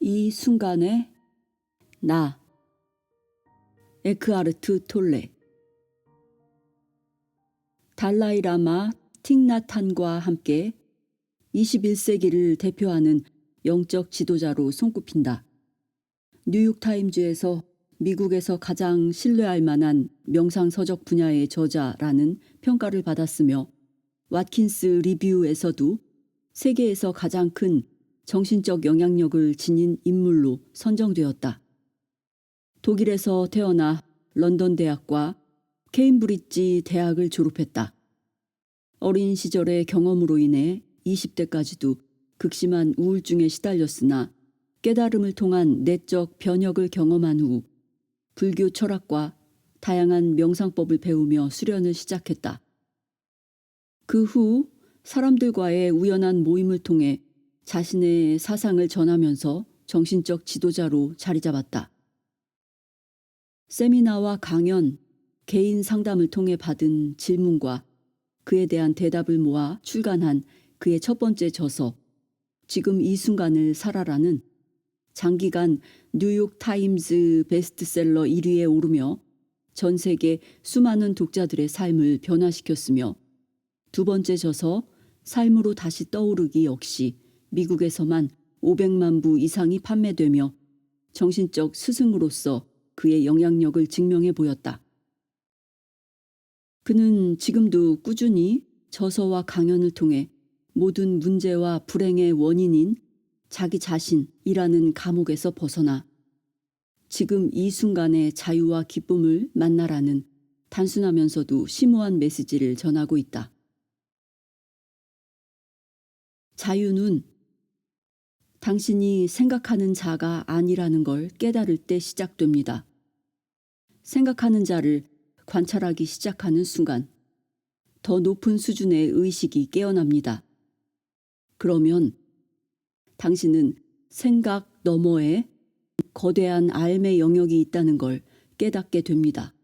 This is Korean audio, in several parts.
이 순간에 나, 에크하르트 톨레. 달라이라마 틱나탄과 함께 21세기를 대표하는 영적 지도자로 손꼽힌다. 뉴욕타임즈에서 미국에서 가장 신뢰할 만한 명상서적 분야의 저자라는 평가를 받았으며 왓킨스 리뷰에서도 세계에서 가장 큰 정신적 영향력을 지닌 인물로 선정되었다. 독일에서 태어나 런던 대학과 케임브리지 대학을 졸업했다. 어린 시절의 경험으로 인해 20대까지도 극심한 우울증에 시달렸으나 깨달음을 통한 내적 변혁을 경험한 후 불교 철학과 다양한 명상법을 배우며 수련을 시작했다. 그 후 사람들과의 우연한 모임을 통해 자신의 사상을 전하면서 정신적 지도자로 자리 잡았다. 세미나와 강연, 개인 상담을 통해 받은 질문과 그에 대한 대답을 모아 출간한 그의 첫 번째 저서 지금 이 순간을 살아라는 장기간 뉴욕 타임즈 베스트셀러 1위에 오르며 전 세계 수많은 독자들의 삶을 변화시켰으며 두 번째 저서 삶으로 다시 떠오르기 역시 미국에서만 500만 부 이상이 판매되며 정신적 스승으로서 그의 영향력을 증명해 보였다. 그는 지금도 꾸준히 저서와 강연을 통해 모든 문제와 불행의 원인인 자기 자신이라는 감옥에서 벗어나 지금 이 순간의 자유와 기쁨을 만나라는 단순하면서도 심오한 메시지를 전하고 있다. 자유는 당신이 생각하는 자가 아니라는 걸 깨달을 때 시작됩니다. 생각하는 자를 관찰하기 시작하는 순간 더 높은 수준의 의식이 깨어납니다. 그러면 당신은 생각 너머에 거대한 알의 영역이 있다는 걸 깨닫게 됩니다.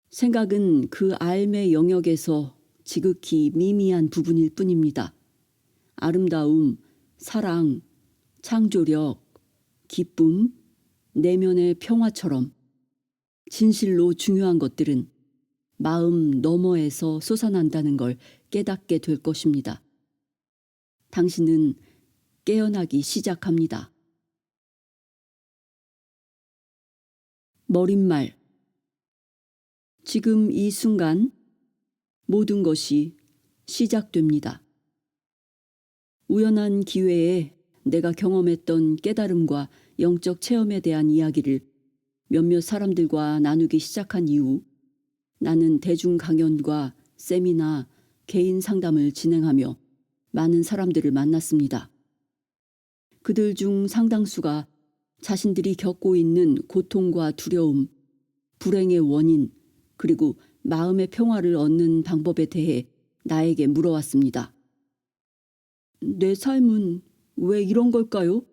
생각은 그 알의 영역에서 지극히 미미한 부분일 뿐입니다. 아름다움, 사랑, 창조력, 기쁨, 내면의 평화처럼 진실로 중요한 것들은 마음 너머에서 솟아난다는 걸 깨닫게 될 것입니다. 당신은 깨어나기 시작합니다. 머릿말. 지금 이 순간 모든 것이 시작됩니다. 우연한 기회에 내가 경험했던 깨달음과 영적 체험에 대한 이야기를 몇몇 사람들과 나누기 시작한 이후 나는 대중 강연과 세미나, 개인 상담을 진행하며 많은 사람들을 만났습니다. 그들 중 상당수가 자신들이 겪고 있는 고통과 두려움, 불행의 원인, 그리고 마음의 평화를 얻는 방법에 대해 나에게 물어왔습니다. 내 삶은 왜 이런 걸까요?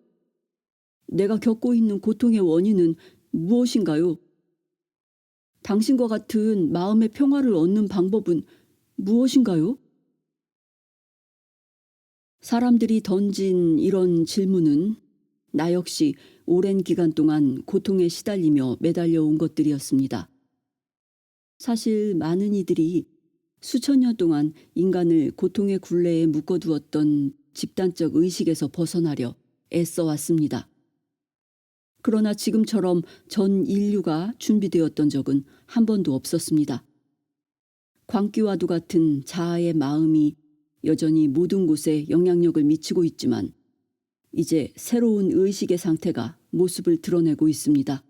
내가 겪고 있는 고통의 원인은 무엇인가요? 당신과 같은 마음의 평화를 얻는 방법은 무엇인가요? 사람들이 던진 이런 질문은 나 역시 오랜 기간 동안 고통에 시달리며 매달려 온 것들이었습니다. 사실 많은 이들이 수천 년 동안 인간을 고통의 굴레에 묶어두었던 집단적 의식에서 벗어나려 애써 왔습니다. 그러나 지금처럼 전 인류가 준비되었던 적은 한 번도 없었습니다. 광기와도 같은 자아의 마음이 여전히 모든 곳에 영향력을 미치고 있지만 이제 새로운 의식의 상태가 모습을 드러내고 있습니다.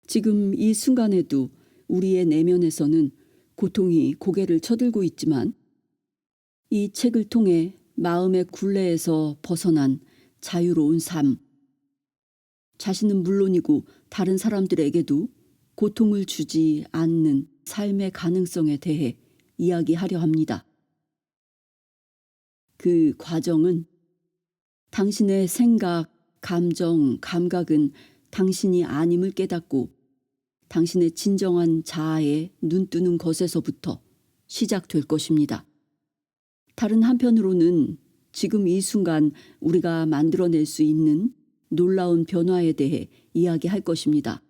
지금 이 순간에도 우리의 내면에서는 고통이 고개를 쳐들고 있지만 이 책을 통해 마음의 굴레에서 벗어난 자유로운 삶, 자신은 물론이고 다른 사람들에게도 고통을 주지 않는 삶의 가능성에 대해 이야기하려 합니다. 그 과정은 당신의 생각, 감정, 감각은 당신이 아님을 깨닫고 당신의 진정한 자아에 눈뜨는 것에서부터 시작될 것입니다. 다른 한편으로는 지금 이 순간 우리가 만들어낼 수 있는 놀라운 변화에 대해 이야기할 것입니다.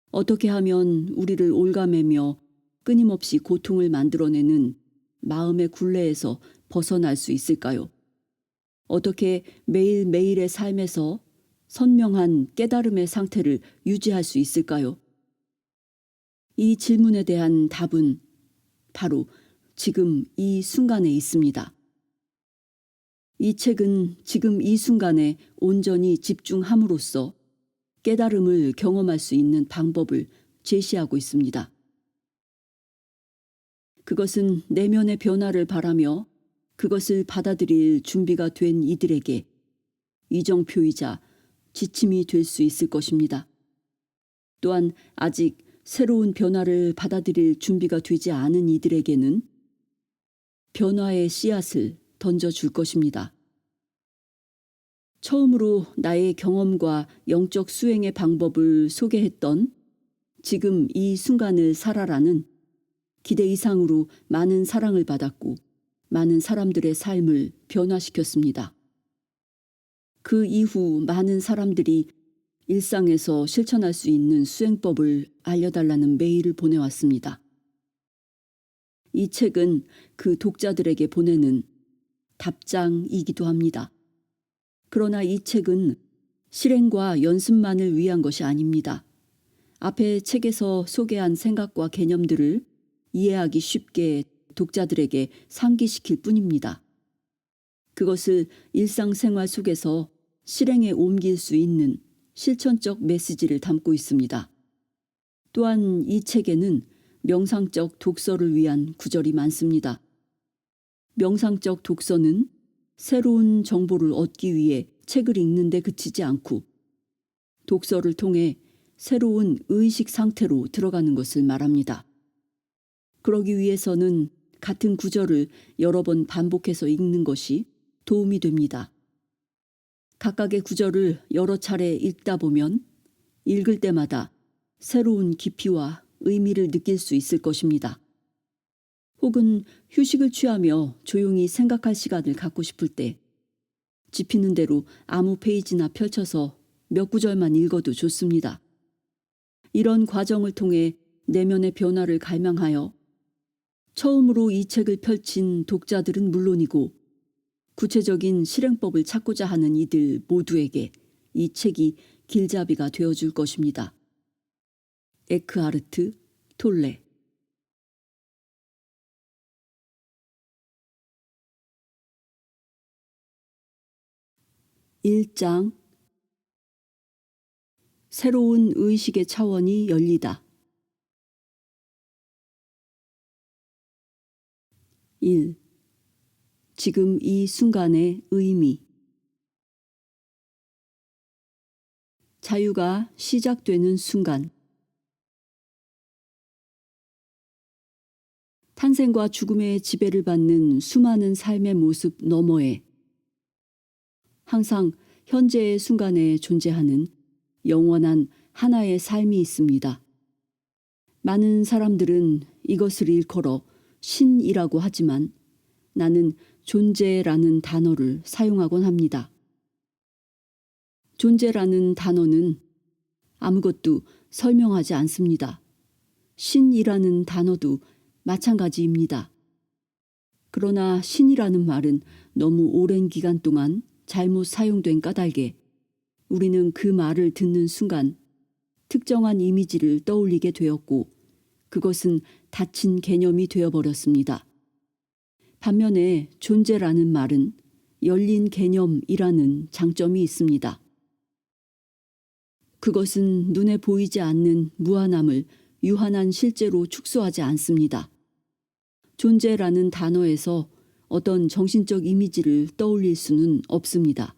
어떻게 하면 우리를 올가매며 끊임없이 고통을 만들어내는 마음의 굴레에서 벗어날 수 있을까요? 어떻게 매일매일의 삶에서 선명한 깨달음의 상태를 유지할 수 있을까요? 이 질문에 대한 답은 바로 지금 이 순간에 있습니다. 이 책은 지금 이 순간에 온전히 집중함으로써 깨달음을 경험할 수 있는 방법을 제시하고 있습니다. 그것은 내면의 변화를 바라며 그것을 받아들일 준비가 된 이들에게 이정표이자 지침이 될 수 있을 것입니다. 또한 아직 새로운 변화를 받아들일 준비가 되지 않은 이들에게는 변화의 씨앗을 던져줄 것입니다. 처음으로 나의 경험과 영적 수행의 방법을 소개했던 지금 이 순간을 살아라는 기대 이상으로 많은 사랑을 받았고 많은 사람들의 삶을 변화시켰습니다. 그 이후 많은 사람들이 일상에서 실천할 수 있는 수행법을 알려달라는 메일을 보내왔습니다. 이 책은 그 독자들에게 보내는 답장이기도 합니다. 그러나 이 책은 실행과 연습만을 위한 것이 아닙니다. 앞에 책에서 소개한 생각과 개념들을 이해하기 쉽게 독자들에게 상기시킬 뿐입니다. 그것을 일상생활 속에서 실행에 옮길 수 있는 실천적 메시지를 담고 있습니다. 또한 이 책에는 명상적 독서를 위한 구절이 많습니다. 명상적 독서는 새로운 정보를 얻기 위해 책을 읽는 데 그치지 않고 독서를 통해 새로운 의식 상태로 들어가는 것을 말합니다. 그러기 위해서는 같은 구절을 여러 번 반복해서 읽는 것이 도움이 됩니다. 각각의 구절을 여러 차례 읽다 보면 읽을 때마다 새로운 깊이와 의미를 느낄 수 있을 것입니다. 혹은 휴식을 취하며 조용히 생각할 시간을 갖고 싶을 때 집히는 대로 아무 페이지나 펼쳐서 몇 구절만 읽어도 좋습니다. 이런 과정을 통해 내면의 변화를 갈망하여 처음으로 이 책을 펼친 독자들은 물론이고 구체적인 실행법을 찾고자 하는 이들 모두에게 이 책이 길잡이가 되어줄 것입니다. 에크하르트 톨레 1장 새로운 의식의 차원이 열리다. 1. 지금 이 순간의 의미. 자유가 시작되는 순간. 탄생과 죽음의 지배를 받는 수많은 삶의 모습 너머에 항상 현재의 순간에 존재하는 영원한 하나의 삶이 있습니다. 많은 사람들은 이것을 일컬어 신이라고 하지만 나는 존재라는 단어를 사용하곤 합니다. 존재라는 단어는 아무것도 설명하지 않습니다. 신이라는 단어도 마찬가지입니다. 그러나 신이라는 말은 너무 오랜 기간 동안 잘못 사용된 까닭에 우리는 그 말을 듣는 순간 특정한 이미지를 떠올리게 되었고 그것은 닫힌 개념이 되어버렸습니다. 반면에 존재라는 말은 열린 개념이라는 장점이 있습니다. 그것은 눈에 보이지 않는 무한함을 유한한 실제로 축소하지 않습니다. 존재라는 단어에서 어떤 정신적 이미지를 떠올릴 수는 없습니다.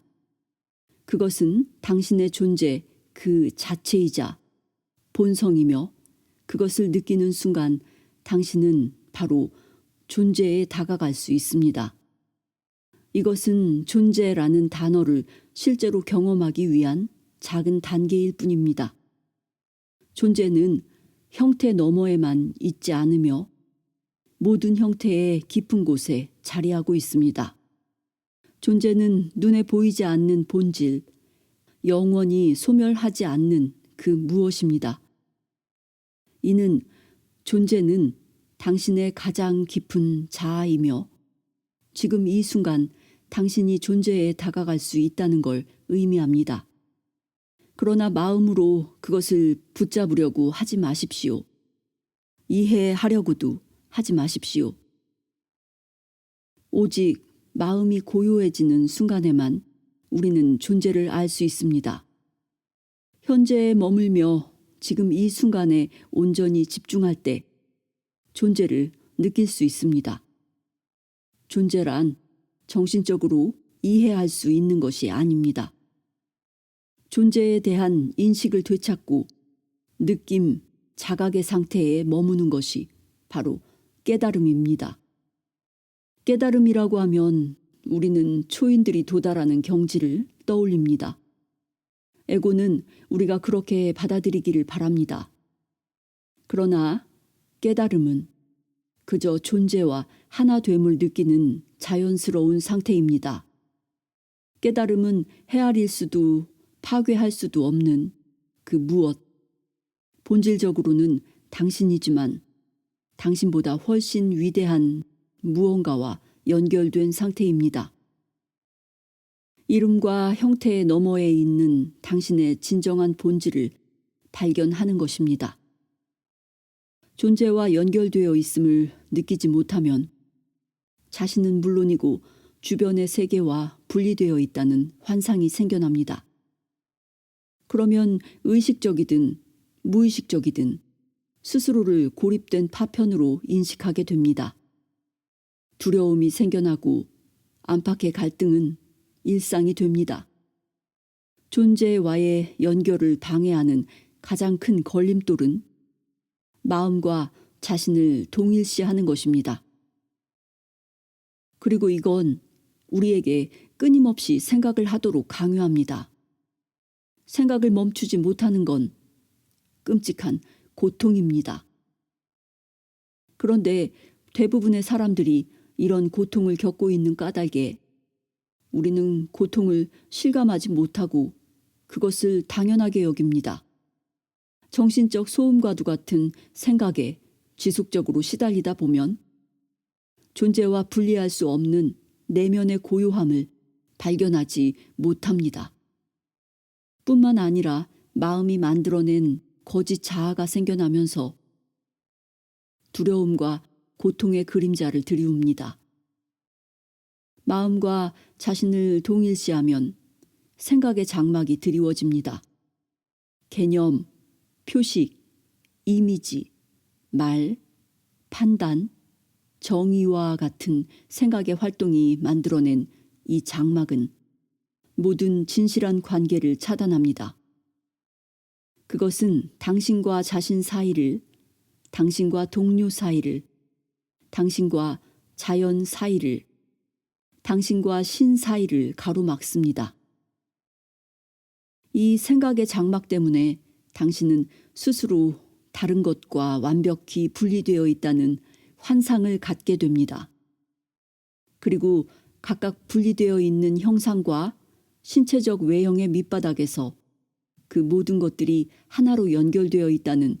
그것은 당신의 존재 그 자체이자 본성이며 그것을 느끼는 순간 당신은 바로 존재에 다가갈 수 있습니다. 이것은 존재라는 단어를 실제로 경험하기 위한 작은 단계일 뿐입니다. 존재는 형태 너머에만 있지 않으며 모든 형태의 깊은 곳에 자리하고 있습니다. 존재는 눈에 보이지 않는 본질, 영원히 소멸하지 않는 그 무엇입니다. 이는 존재는 당신의 가장 깊은 자아이며 지금 이 순간 당신이 존재에 다가갈 수 있다는 걸 의미합니다. 그러나 마음으로 그것을 붙잡으려고 하지 마십시오. 이해하려고도 하지 마십시오. 오직 마음이 고요해지는 순간에만 우리는 존재를 알 수 있습니다. 현재에 머물며 지금 이 순간에 온전히 집중할 때 존재를 느낄 수 있습니다. 존재란 정신적으로 이해할 수 있는 것이 아닙니다. 존재에 대한 인식을 되찾고 느낌, 자각의 상태에 머무는 것이 바로 깨달음입니다. 깨달음이라고 하면 우리는 초인들이 도달하는 경지를 떠올립니다. 에고는 우리가 그렇게 받아들이기를 바랍니다. 그러나 깨달음은 그저 존재와 하나됨을 느끼는 자연스러운 상태입니다. 깨달음은 헤아릴 수도 파괴할 수도 없는 그 무엇, 본질적으로는 당신이지만 당신보다 훨씬 위대한 무언가와 연결된 상태입니다. 이름과 형태의 너머에 있는 당신의 진정한 본질을 발견하는 것입니다. 존재와 연결되어 있음을 느끼지 못하면 자신은 물론이고 주변의 세계와 분리되어 있다는 환상이 생겨납니다. 그러면 의식적이든 무의식적이든 스스로를 고립된 파편으로 인식하게 됩니다. 두려움이 생겨나고 안팎의 갈등은 일상이 됩니다. 존재와의 연결을 방해하는 가장 큰 걸림돌은 마음과 자신을 동일시하는 것입니다. 그리고 이건 우리에게 끊임없이 생각을 하도록 강요합니다. 생각을 멈추지 못하는 건 끔찍한 고통입니다. 그런데 대부분의 사람들이 이런 고통을 겪고 있는 까닭에 우리는 고통을 실감하지 못하고 그것을 당연하게 여깁니다. 정신적 소음과도 같은 생각에 지속적으로 시달리다 보면 존재와 분리할 수 없는 내면의 고요함을 발견하지 못합니다. 뿐만 아니라 마음이 만들어낸 거짓 자아가 생겨나면서 두려움과 고통의 그림자를 드리웁니다. 마음과 자신을 동일시하면 생각의 장막이 드리워집니다. 개념, 표식, 이미지, 말, 판단, 정의와 같은 생각의 활동이 만들어낸 이 장막은 모든 진실한 관계를 차단합니다. 그것은 당신과 자신 사이를, 당신과 동료 사이를, 당신과 자연 사이를, 당신과 신 사이를 가로막습니다. 이 생각의 장막 때문에 당신은 스스로 다른 것과 완벽히 분리되어 있다는 환상을 갖게 됩니다. 그리고 각각 분리되어 있는 형상과 신체적 외형의 밑바닥에서 그 모든 것들이 하나로 연결되어 있다는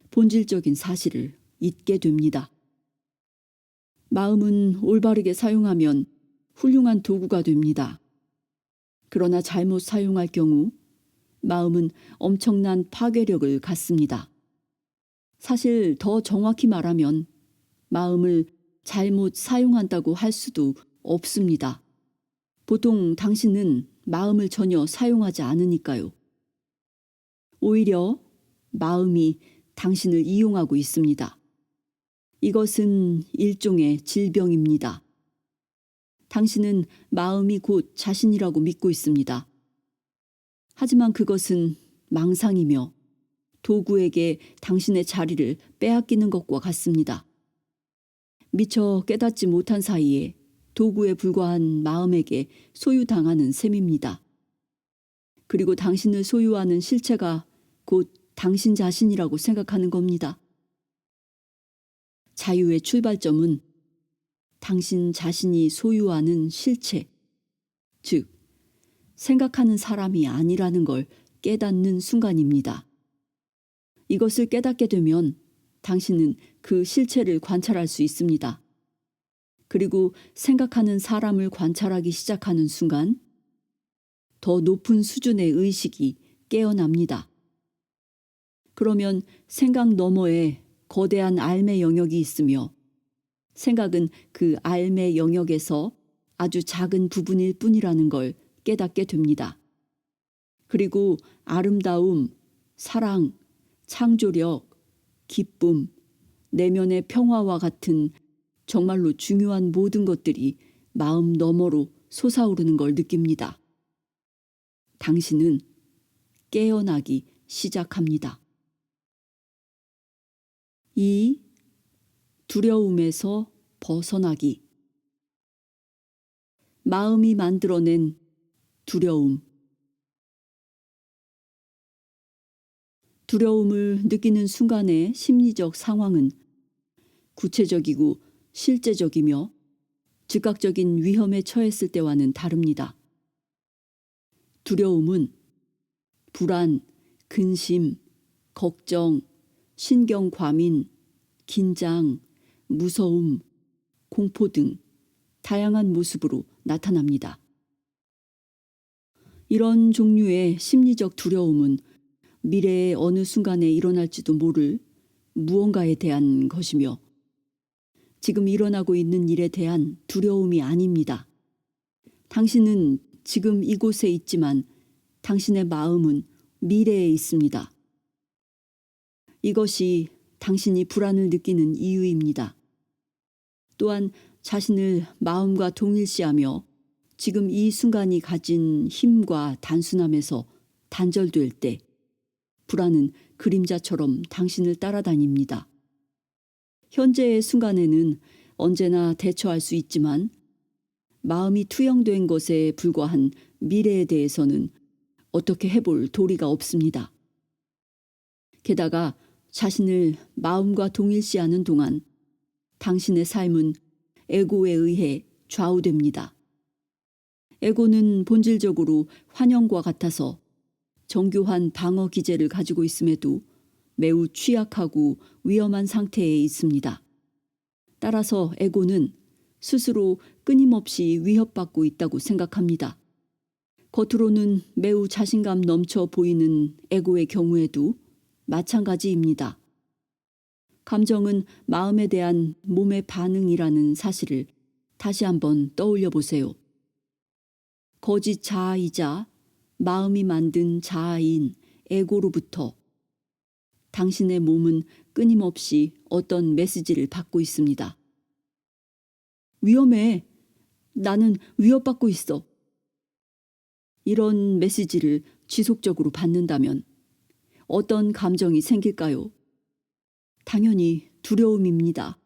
본질적인 사실을 잊게 됩니다. 마음은 올바르게 사용하면 훌륭한 도구가 됩니다. 그러나 잘못 사용할 경우 마음은 엄청난 파괴력을 갖습니다. 사실 더 정확히 말하면 마음을 잘못 사용한다고 할 수도 없습니다. 보통 당신은 마음을 전혀 사용하지 않으니까요. 오히려 마음이 당신을 이용하고 있습니다. 이것은 일종의 질병입니다. 당신은 마음이 곧 자신이라고 믿고 있습니다. 하지만 그것은 망상이며 도구에게 당신의 자리를 빼앗기는 것과 같습니다. 미처 깨닫지 못한 사이에 도구에 불과한 마음에게 소유당하는 셈입니다. 그리고 당신을 소유하는 실체가 곧 당신 자신이라고 생각하는 겁니다. 자유의 출발점은 당신 자신이 소유하는 실체, 즉, 생각하는 사람이 아니라는 걸 깨닫는 순간입니다. 이것을 깨닫게 되면 당신은 그 실체를 관찰할 수 있습니다. 그리고 생각하는 사람을 관찰하기 시작하는 순간 더 높은 수준의 의식이 깨어납니다. 그러면 생각 너머에 거대한 알매 영역이 있으며 생각은 그 알매 영역에서 아주 작은 부분일 뿐이라는 걸 깨닫게 됩니다. 그리고 아름다움, 사랑, 창조력, 기쁨, 내면의 평화와 같은 정말로 중요한 모든 것들이 마음 너머로 솟아오르는 걸 느낍니다. 당신은 깨어나기 시작합니다. 2. 두려움에서 벗어나기. 마음이 만들어낸 두려움. 두려움을 느끼는 순간의 심리적 상황은 구체적이고 실제적이며 즉각적인 위험에 처했을 때와는 다릅니다. 두려움은 불안, 근심, 걱정, 신경 과민, 긴장, 무서움, 공포 등 다양한 모습으로 나타납니다. 이런 종류의 심리적 두려움은 미래의 어느 순간에 일어날지도 모를 무언가에 대한 것이며 지금 일어나고 있는 일에 대한 두려움이 아닙니다. 당신은 지금 이곳에 있지만 당신의 마음은 미래에 있습니다. 이것이 당신이 불안을 느끼는 이유입니다. 또한 자신을 마음과 동일시하며 지금 이 순간이 가진 힘과 단순함에서 단절될 때 불안은 그림자처럼 당신을 따라다닙니다. 현재의 순간에는 언제나 대처할 수 있지만 마음이 투영된 것에 불과한 미래에 대해서는 어떻게 해볼 도리가 없습니다. 게다가 자신을 마음과 동일시하는 동안 당신의 삶은 에고에 의해 좌우됩니다. 에고는 본질적으로 환영과 같아서 정교한 방어 기제를 가지고 있음에도 매우 취약하고 위험한 상태에 있습니다. 따라서 에고는 스스로 끊임없이 위협받고 있다고 생각합니다. 겉으로는 매우 자신감 넘쳐 보이는 에고의 경우에도 마찬가지입니다. 감정은 마음에 대한 몸의 반응이라는 사실을 다시 한번 떠올려 보세요. 거짓 자아이자 마음이 만든 자아인 에고로부터 당신의 몸은 끊임없이 어떤 메시지를 받고 있습니다. 위험해. 나는 위협받고 있어. 이런 메시지를 지속적으로 받는다면 어떤 감정이 생길까요? 당연히 두려움입니다.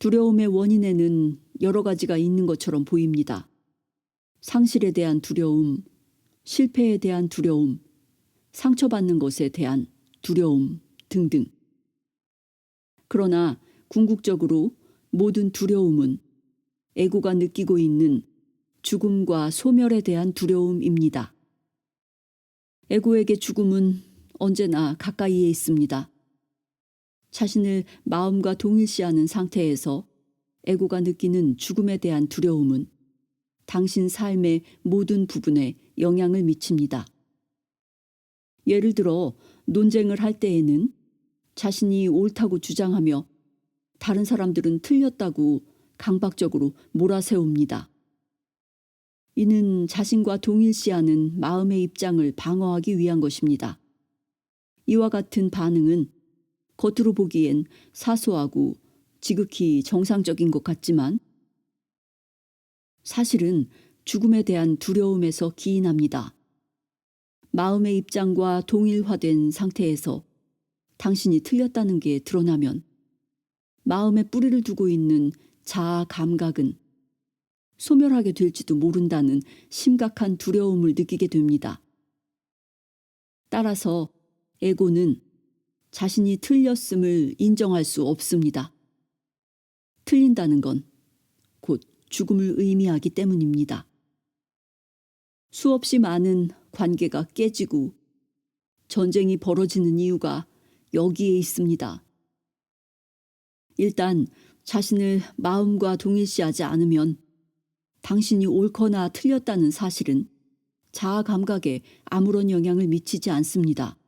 두려움의 원인에는 여러 가지가 있는 것처럼 보입니다. 상실에 대한 두려움, 실패에 대한 두려움, 상처받는 것에 대한 두려움 등등. 그러나 궁극적으로 모든 두려움은 에고가 느끼고 있는 죽음과 소멸에 대한 두려움입니다. 에고에게 죽음은 언제나 가까이에 있습니다. 자신을 마음과 동일시하는 상태에서 에고가 느끼는 죽음에 대한 두려움은 당신 삶의 모든 부분에 영향을 미칩니다. 예를 들어 논쟁을 할 때에는 자신이 옳다고 주장하며 다른 사람들은 틀렸다고 강박적으로 몰아세웁니다. 이는 자신과 동일시하는 마음의 입장을 방어하기 위한 것입니다. 이와 같은 반응은 겉으로 보기엔 사소하고 지극히 정상적인 것 같지만 사실은 죽음에 대한 두려움에서 기인합니다. 마음의 입장과 동일화된 상태에서 당신이 틀렸다는 게 드러나면 마음에 뿌리를 두고 있는 자아 감각은 소멸하게 될지도 모른다는 심각한 두려움을 느끼게 됩니다. 따라서 에고는 자신이 틀렸음을 인정할 수 없습니다. 틀린다는 건 곧 죽음을 의미하기 때문입니다. 수없이 많은 관계가 깨지고 전쟁이 벌어지는 이유가 여기에 있습니다. 일단 자신을 마음과 동일시하지 않으면 당신이 옳거나 틀렸다는 사실은 자아 감각에 아무런 영향을 미치지 않습니다.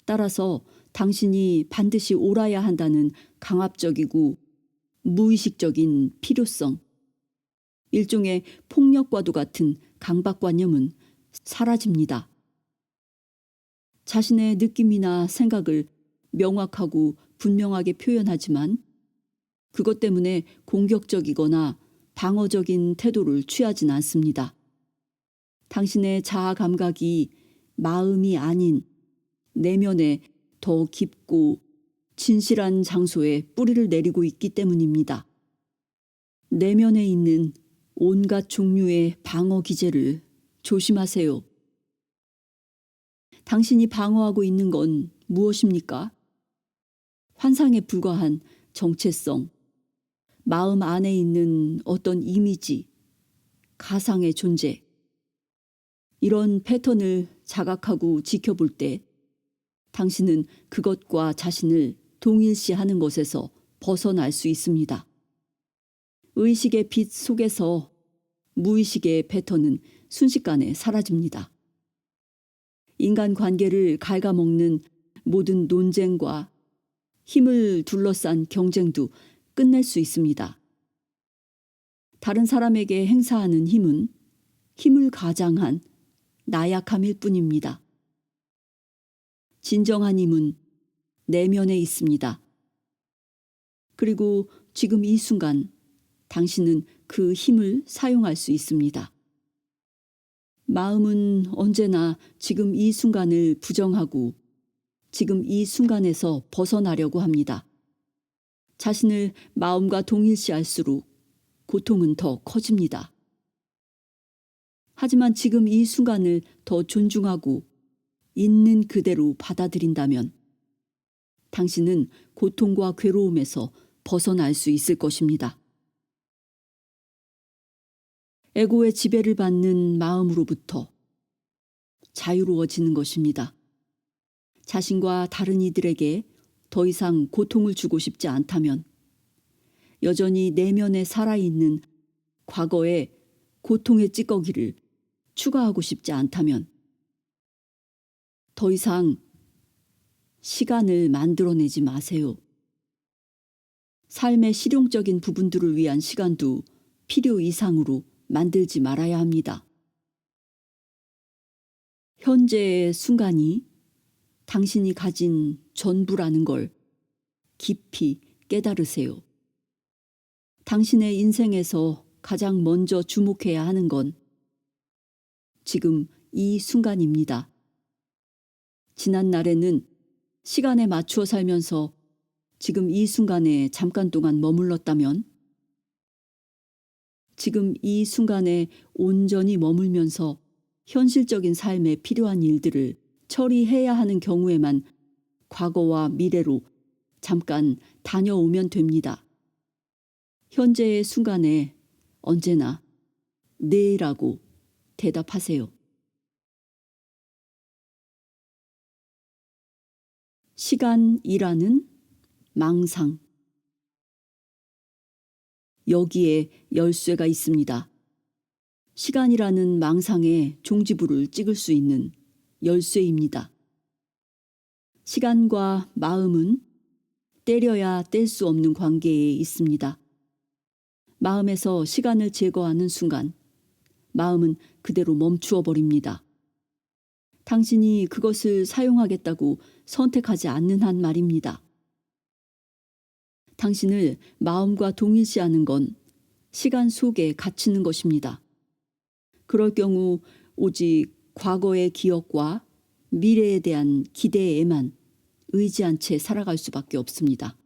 따라서 당신이 반드시 옳아야 한다는 강압적이고 무의식적인 필요성, 일종의 폭력과도 같은 강박관념은 사라집니다. 자신의 느낌이나 생각을 명확하고 분명하게 표현하지만 그것 때문에 공격적이거나 방어적인 태도를 취하진 않습니다. 당신의 자아 감각이 마음이 아닌 내면에 더 깊고 진실한 장소에 뿌리를 내리고 있기 때문입니다. 내면에 있는 온갖 종류의 방어 기제를 조심하세요. 당신이 방어하고 있는 건 무엇입니까? 환상에 불과한 정체성, 마음 안에 있는 어떤 이미지, 가상의 존재. 이런 패턴을 자각하고 지켜볼 때 당신은 그것과 자신을 동일시하는 것에서 벗어날 수 있습니다. 의식의 빛 속에서 무의식의 패턴은 순식간에 사라집니다. 인간관계를 갉아먹는 모든 논쟁과 힘을 둘러싼 경쟁도 끝낼 수 있습니다. 다른 사람에게 행사하는 힘은 힘을 가장한 나약함일 뿐입니다. 진정한 힘은 내면에 있습니다. 그리고 지금 이 순간 당신은 그 힘을 사용할 수 있습니다. 마음은 언제나 지금 이 순간을 부정하고 지금 이 순간에서 벗어나려고 합니다. 자신을 마음과 동일시할수록 고통은 더 커집니다. 하지만 지금 이 순간을 더 존중하고 있는 그대로 받아들인다면 당신은 고통과 괴로움에서 벗어날 수 있을 것입니다. 에고의 지배를 받는 마음으로부터 자유로워지는 것입니다. 자신과 다른 이들에게 더 이상 고통을 주고 싶지 않다면, 여전히 내면에 살아있는 과거의 고통의 찌꺼기를 추가하고 싶지 않다면, 더 이상 시간을 만들어내지 마세요. 삶의 실용적인 부분들을 위한 시간도 필요 이상으로 만들지 말아야 합니다. 현재의 순간이 당신이 가진 전부라는 걸 깊이 깨달으세요. 당신의 인생에서 가장 먼저 주목해야 하는 건 지금 이 순간입니다. 지난 날에는 시간에 맞추어 살면서 지금 이 순간에 잠깐 동안 머물렀다면, 지금 이 순간에 온전히 머물면서 현실적인 삶에 필요한 일들을 처리해야 하는 경우에만 과거와 미래로 잠깐 다녀오면 됩니다. 현재의 순간에 언제나 네라고 대답하세요. 시간이라는 망상. 여기에 열쇠가 있습니다. 시간이라는 망상의 종지부를 찍을 수 있는 열쇠입니다. 시간과 마음은 떼려야 뗄 수 없는 관계에 있습니다. 마음에서 시간을 제거하는 순간 마음은 그대로 멈추어 버립니다. 당신이 그것을 사용하겠다고 선택하지 않는 한 말입니다. 당신을 마음과 동일시하는 건 시간 속에 갇히는 것입니다. 그럴 경우 오직 과거의 기억과 미래에 대한 기대에만 의지한 채 살아갈 수밖에 없습니다.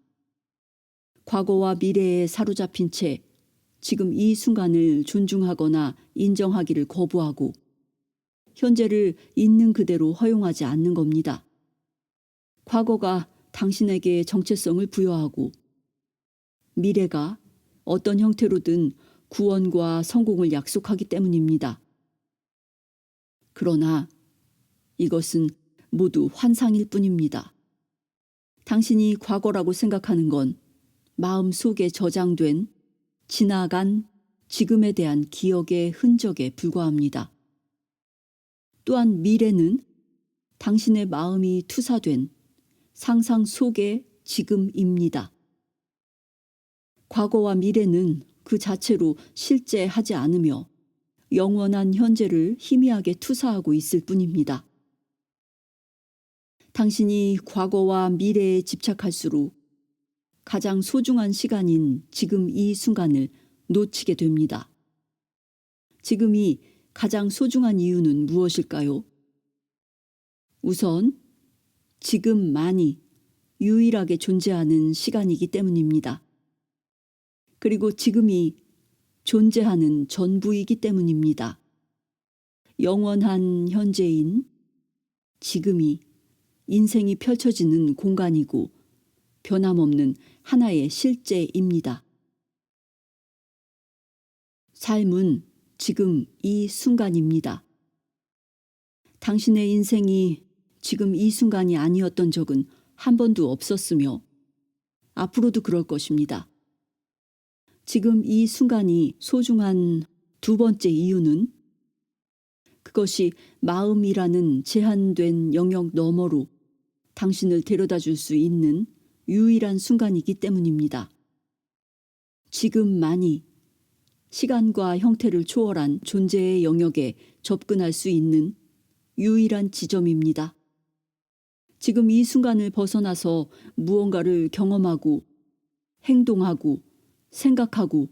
과거와 미래에 사로잡힌 채 지금 이 순간을 존중하거나 인정하기를 거부하고 현재를 있는 그대로 허용하지 않는 겁니다. 과거가 당신에게 정체성을 부여하고 미래가 어떤 형태로든 구원과 성공을 약속하기 때문입니다. 그러나 이것은 모두 환상일 뿐입니다. 당신이 과거라고 생각하는 건 마음 속에 저장된 지나간 지금에 대한 기억의 흔적에 불과합니다. 또한 미래는 당신의 마음이 투사된 상상 속의 지금입니다. 과거와 미래는 그 자체로 실제하지 않으며 영원한 현재를 희미하게 투사하고 있을 뿐입니다. 당신이 과거와 미래에 집착할수록 가장 소중한 시간인 지금 이 순간을 놓치게 됩니다. 지금이 가장 소중한 이유는 무엇일까요? 우선 지금만이 유일하게 존재하는 시간이기 때문입니다. 그리고 지금이 존재하는 전부이기 때문입니다. 영원한 현재인 지금이 인생이 펼쳐지는 공간이고 변함없는 하나의 실제입니다. 삶은 지금 이 순간입니다. 당신의 인생이 지금 이 순간이 아니었던 적은 한 번도 없었으며 앞으로도 그럴 것입니다. 지금 이 순간이 소중한 두 번째 이유는 그것이 마음이라는 제한된 영역 너머로 당신을 데려다 줄 수 있는 유일한 순간이기 때문입니다. 지금만이 시간과 형태를 초월한 존재의 영역에 접근할 수 있는 유일한 지점입니다. 지금 이 순간을 벗어나서 무언가를 경험하고 행동하고 생각하고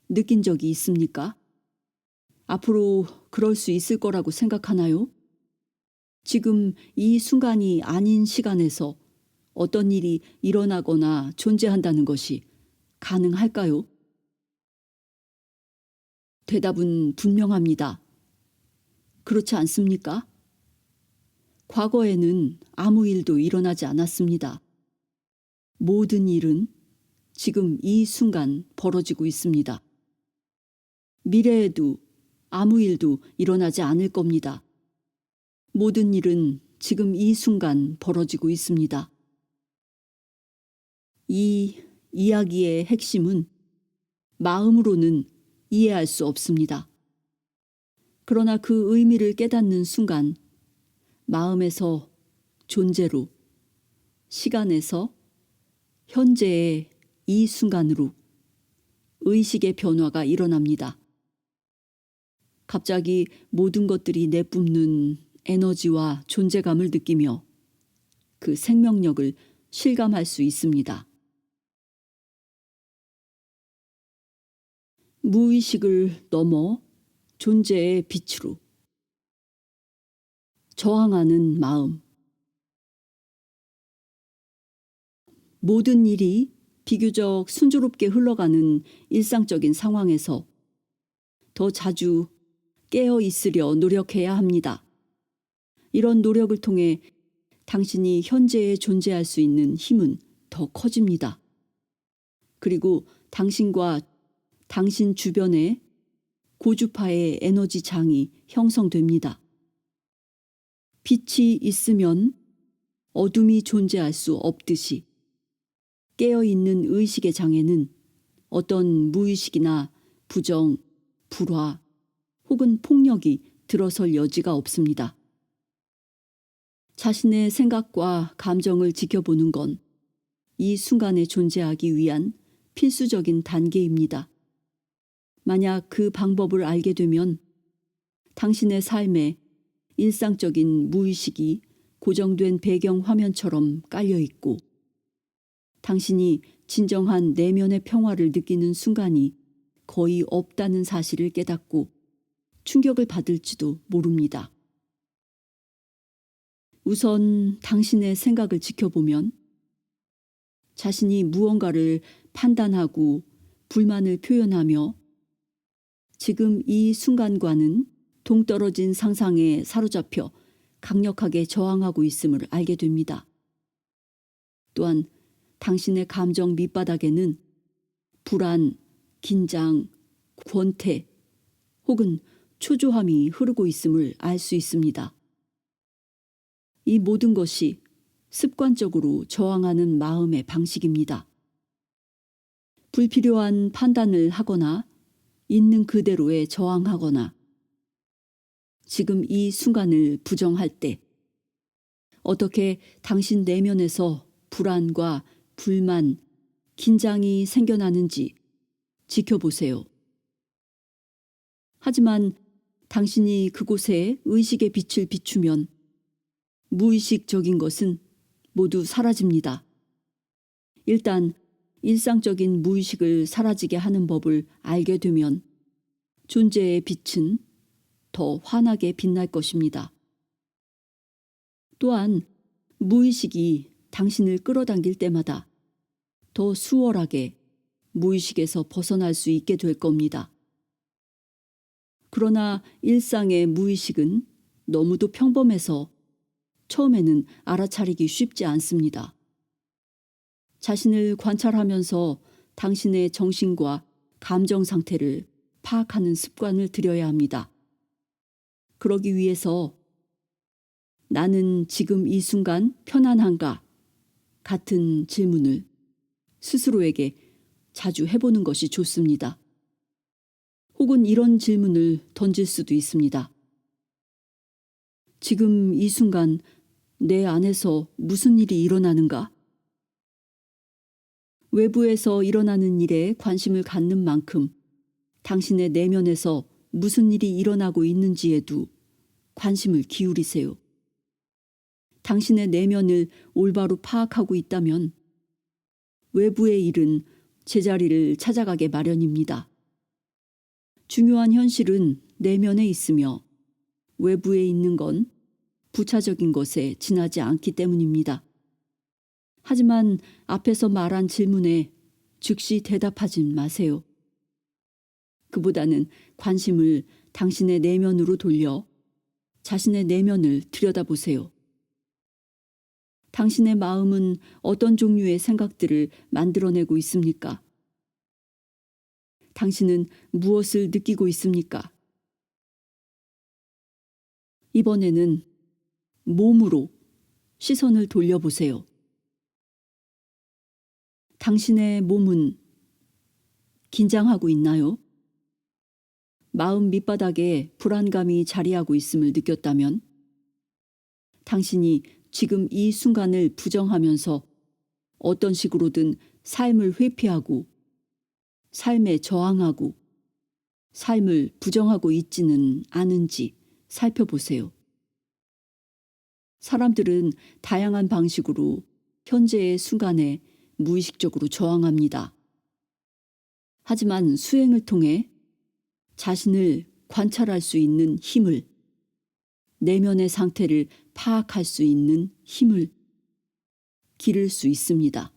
느낀 적이 있습니까? 앞으로 그럴 수 있을 거라고 생각하나요? 지금 이 순간이 아닌 시간에서 어떤 일이 일어나거나 존재한다는 것이 가능할까요? 대답은 분명합니다. 그렇지 않습니까? 과거에는 아무 일도 일어나지 않았습니다. 모든 일은 지금 이 순간 벌어지고 있습니다. 미래에도 아무 일도 일어나지 않을 겁니다. 모든 일은 지금 이 순간 벌어지고 있습니다. 이 이야기의 핵심은 마음으로는 이해할 수 없습니다. 그러나 그 의미를 깨닫는 순간 마음에서 존재로, 시간에서 현재의 이 순간으로 의식의 변화가 일어납니다. 갑자기 모든 것들이 내뿜는 에너지와 존재감을 느끼며 그 생명력을 실감할 수 있습니다. 무의식을 넘어 존재의 빛으로 저항하는 마음. 모든 일이 비교적 순조롭게 흘러가는 일상적인 상황에서 더 자주 깨어 있으려 노력해야 합니다. 이런 노력을 통해 당신이 현재에 존재할 수 있는 힘은 더 커집니다. 그리고 당신과 당신 주변에 고주파의 에너지 장이 형성됩니다. 빛이 있으면 어둠이 존재할 수 없듯이 깨어있는 의식의 장에는 어떤 무의식이나 부정, 불화 혹은 폭력이 들어설 여지가 없습니다. 자신의 생각과 감정을 지켜보는 건 이 순간에 존재하기 위한 필수적인 단계입니다. 만약 그 방법을 알게 되면 당신의 삶에 일상적인 무의식이 고정된 배경 화면처럼 깔려 있고 당신이 진정한 내면의 평화를 느끼는 순간이 거의 없다는 사실을 깨닫고 충격을 받을지도 모릅니다. 우선 당신의 생각을 지켜보면 자신이 무언가를 판단하고 불만을 표현하며 지금 이 순간과는 동떨어진 상상에 사로잡혀 강력하게 저항하고 있음을 알게 됩니다. 또한 당신의 감정 밑바닥에는 불안, 긴장, 권태 혹은 초조함이 흐르고 있음을 알 수 있습니다. 이 모든 것이 습관적으로 저항하는 마음의 방식입니다. 불필요한 판단을 하거나 있는 그대로에 저항하거나 지금 이 순간을 부정할 때 어떻게 당신 내면에서 불안과 불만, 긴장이 생겨나는지 지켜보세요. 하지만 당신이 그곳에 의식의 빛을 비추면 무의식적인 것은 모두 사라집니다. 일단 일상적인 무의식을 사라지게 하는 법을 알게 되면 존재의 빛은 더 환하게 빛날 것입니다. 또한 무의식이 당신을 끌어당길 때마다 더 수월하게 무의식에서 벗어날 수 있게 될 겁니다. 그러나 일상의 무의식은 너무도 평범해서 처음에는 알아차리기 쉽지 않습니다. 자신을 관찰하면서 당신의 정신과 감정 상태를 파악하는 습관을 들여야 합니다. 그러기 위해서 나는 지금 이 순간 편안한가? 같은 질문을 스스로에게 자주 해보는 것이 좋습니다. 혹은 이런 질문을 던질 수도 있습니다. 지금 이 순간 내 안에서 무슨 일이 일어나는가? 외부에서 일어나는 일에 관심을 갖는 만큼 당신의 내면에서 무슨 일이 일어나고 있는지에도 관심을 기울이세요. 당신의 내면을 올바로 파악하고 있다면 외부의 일은 제자리를 찾아가게 마련입니다. 중요한 현실은 내면에 있으며 외부에 있는 건 부차적인 것에 지나지 않기 때문입니다. 하지만 앞에서 말한 질문에 즉시 대답하진 마세요. 그보다는 관심을 당신의 내면으로 돌려 자신의 내면을 들여다보세요. 당신의 마음은 어떤 종류의 생각들을 만들어내고 있습니까? 당신은 무엇을 느끼고 있습니까? 이번에는 몸으로 시선을 돌려보세요. 당신의 몸은 긴장하고 있나요? 마음 밑바닥에 불안감이 자리하고 있음을 느꼈다면 당신이 지금 이 순간을 부정하면서 어떤 식으로든 삶을 회피하고 삶에 저항하고 삶을 부정하고 있지는 않은지 살펴보세요. 사람들은 다양한 방식으로 현재의 순간에 무의식적으로 저항합니다. 하지만 수행을 통해 자신을 관찰할 수 있는 힘을, 내면의 상태를 파악할 수 있는 힘을 기를 수 있습니다.